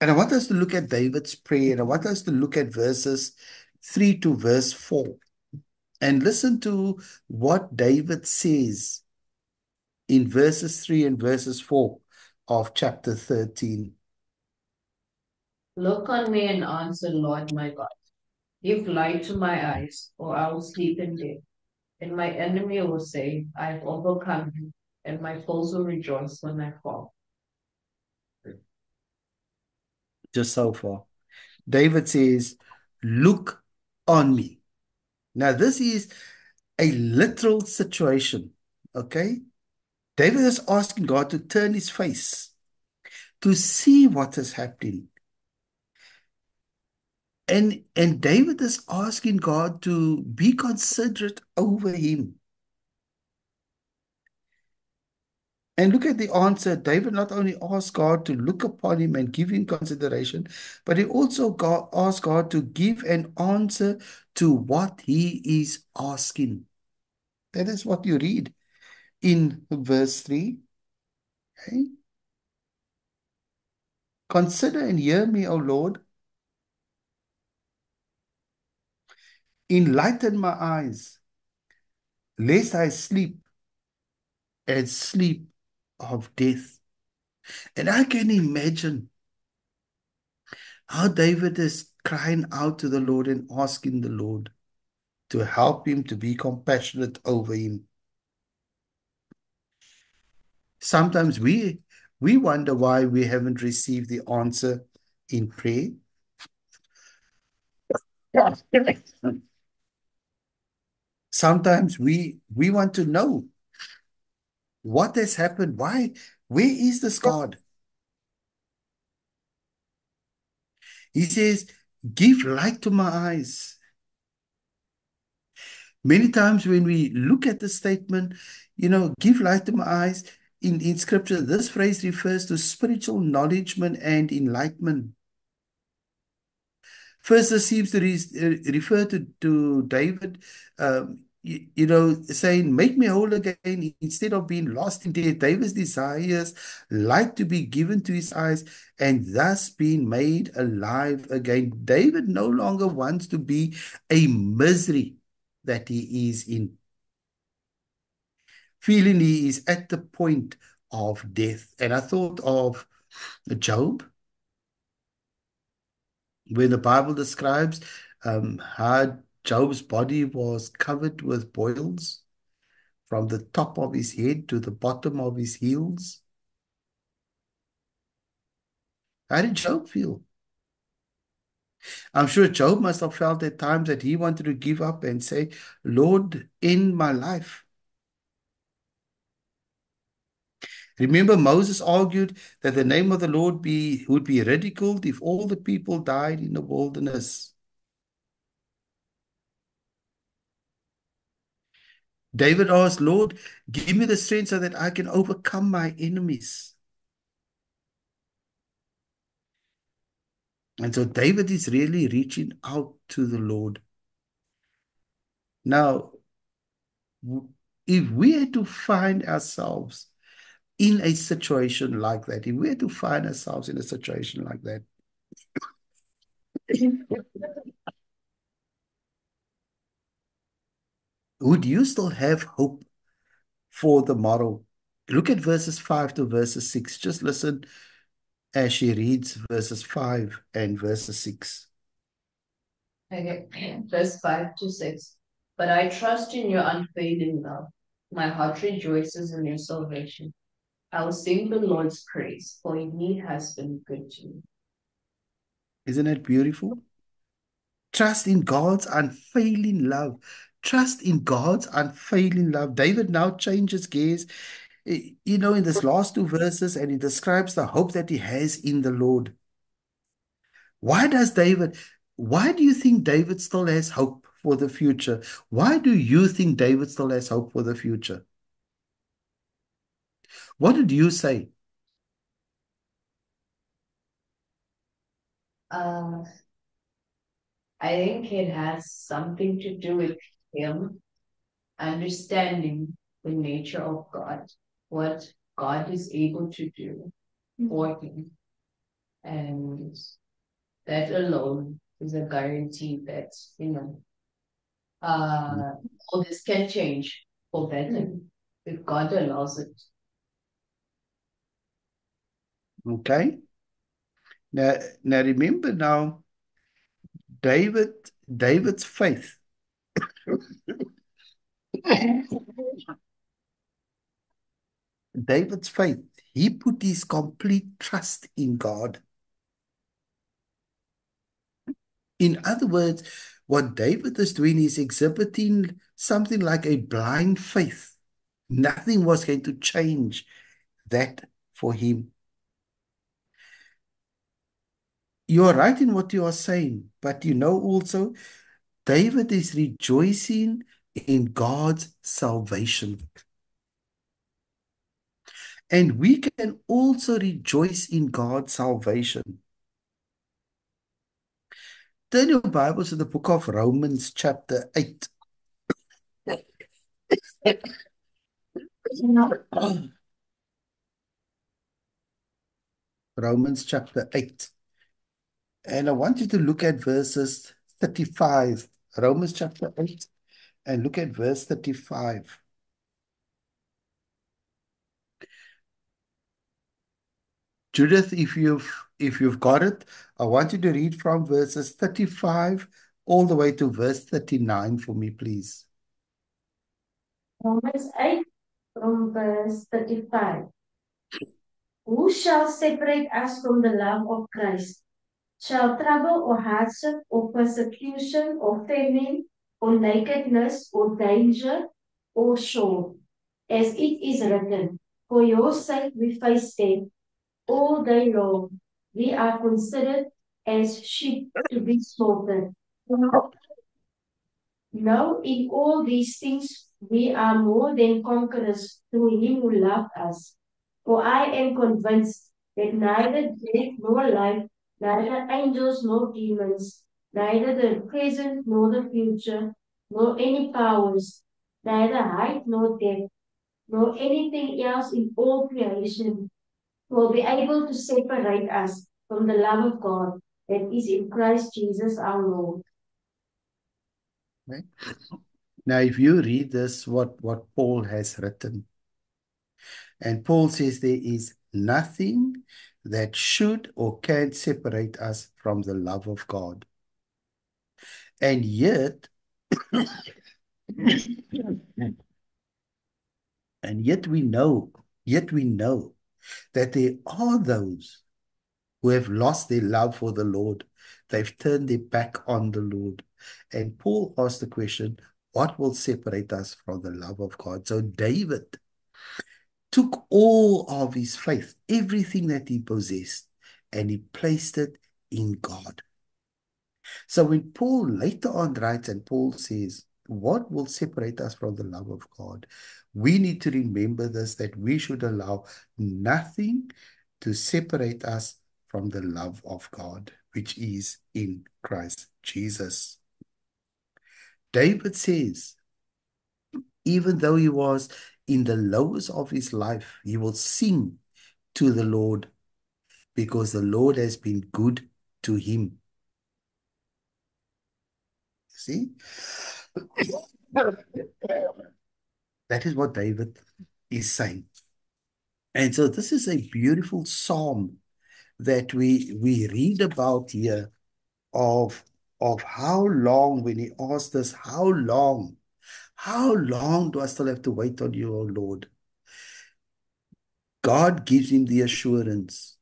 Speaker 1: And I want us to look at David's prayer, and I want us to look at verses 3 to verse 4. And listen to what David says in verses 3 and verses 4 of chapter 13.
Speaker 4: Look on me and answer, Lord my God. Give light to my eyes, or I will sleep in death. And my enemy will say, I have overcome you, and my foes will rejoice when I fall.
Speaker 1: Just so far. David says, look on me. Now, this is a literal situation, okay? David is asking God to turn his face to see what is happening. And David is asking God to be considerate over him. And look at the answer. David not only asked God to look upon him and give him consideration, but he also asked God to give an answer to what he is asking. That is what you read in verse 3. Okay? Consider and hear me, O Lord. Enlighten my eyes, lest I sleep and sleep of death. And I can imagine how David is crying out to the Lord and asking the Lord to help him, to be compassionate over him. Sometimes we wonder why we haven't received the answer in prayer. Sometimes we want to know what has happened. Why? Where is this God? He says, give light to my eyes. Many times when we look at the statement, give light to my eyes, in scripture, this phrase refers to spiritual knowledgement and enlightenment. First, this seems to refer to David saying, make me whole again instead of being lost in death. David desires light to be given to his eyes and thus being made alive again. David no longer wants to be a misery that he is in, feeling he is at the point of death. And I thought of Job, when the Bible describes how Job's body was covered with boils from the top of his head to the bottom of his heels. How did Job feel? I'm sure Job must have felt at times that he wanted to give up and say, Lord, end my life. Remember, Moses argued that the name of the Lord would be ridiculed if all the people died in the wilderness. David asked, Lord, give me the strength so that I can overcome my enemies. And so David is really reaching out to the Lord. Now, if we had to find ourselves in a situation like that, if we had to find ourselves in a situation like that, would you still have hope for the morrow? Look at verses 5 to verses 6. Just listen as she reads verses 5 and verses 6.
Speaker 4: Okay, verse 5 to 6. But I trust in your unfailing love. My heart rejoices in your salvation. I will sing the Lord's praise, for he has been good to me.
Speaker 1: Isn't it beautiful? Trust in God's unfailing love. Trust in God's unfailing love. David now changes gears, in this last two verses, and he describes the hope that he has in the Lord. Why do you think David still has hope for the future? Why do you think David still has hope for the future? What did you say?
Speaker 4: Uh, I think it has something to do with him understanding the nature of God, what God is able to do for him. And that alone is a guarantee that, all this can change for better if God allows it.
Speaker 1: Okay. Now remember now, David's faith. David's faith. He put his complete trust in God. In other words, what David is doing is exhibiting something like a blind faith. Nothing was going to change that for him. You are right in what you are saying, but also, David is rejoicing in God's salvation. And we can also rejoice in God's salvation. Turn your Bibles to the book of Romans, chapter 8. Romans, chapter 8. And I want you to look at verses 35. Romans, chapter 8, and look at verse 35. Judith, if you've got it, I want you to read from verses 35 all the way to verse 39 for me, please.
Speaker 6: Romans 8 from verse 35. Who shall separate us from the love of Christ? Shall trouble or hardship or persecution or famine or nakedness or danger or sword? As it is written, for your sake we face death all day long. We are considered as sheep to be slaughtered. No, in all these things we are more than conquerors through him who loved us. For I am convinced that neither death nor life, neither angels nor demons, neither the present nor the future, nor any powers, neither height nor depth, nor anything else in all creation will be able to separate us from the love of God that is in Christ Jesus our Lord.
Speaker 1: Right? Now, if you read this, what Paul has written, and Paul says there is nothing that should or can separate us from the love of God. And yet we know that there are those who have lost their love for the Lord. They've turned their back on the Lord. And Paul asked the question, what will separate us from the love of God? So David took all of his faith, everything that he possessed, and he placed it in God. So when Paul later on writes, and Paul says, what will separate us from the love of God? We need to remember this, that we should allow nothing to separate us from the love of God, which is in Christ Jesus. David says, even though he was in the lowest of his life, he will sing to the Lord because the Lord has been good to him. See? That is what David is saying. And so this is a beautiful psalm that we read about here of how long, when he asked us, how long do I still have to wait on you, O Lord? God gives him the assurance.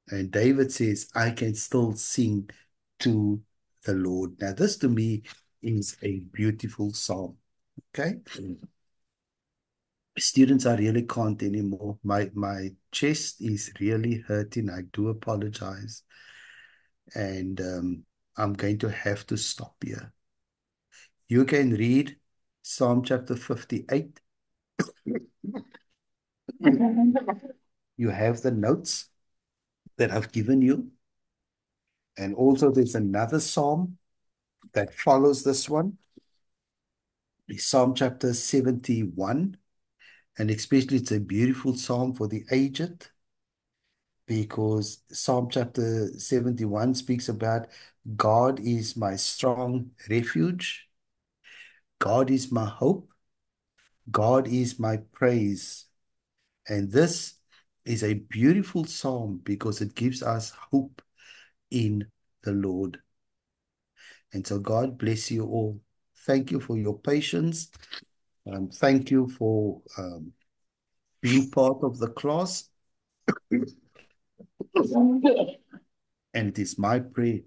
Speaker 1: And David says, I can still sing to the Lord. Now, this to me is a beautiful psalm. Okay? Students, I really can't anymore. My chest is really hurting. I do apologize. And I'm going to have to stop here. You can read Psalm chapter 58. You have the notes that I've given you. And also there's another psalm that follows this one. Psalm chapter 71. And especially it's a beautiful psalm for the aged, because Psalm chapter 71 speaks about God is my strong refuge. God is my hope. God is my praise. And this is a beautiful psalm because it gives us hope in the Lord. And so God bless you all. Thank you for your patience. Thank you for being part of the class. And it is my prayer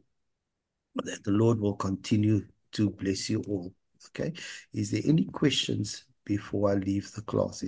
Speaker 1: that the Lord will continue to bless you all. Okay. Is there any questions before I leave the class?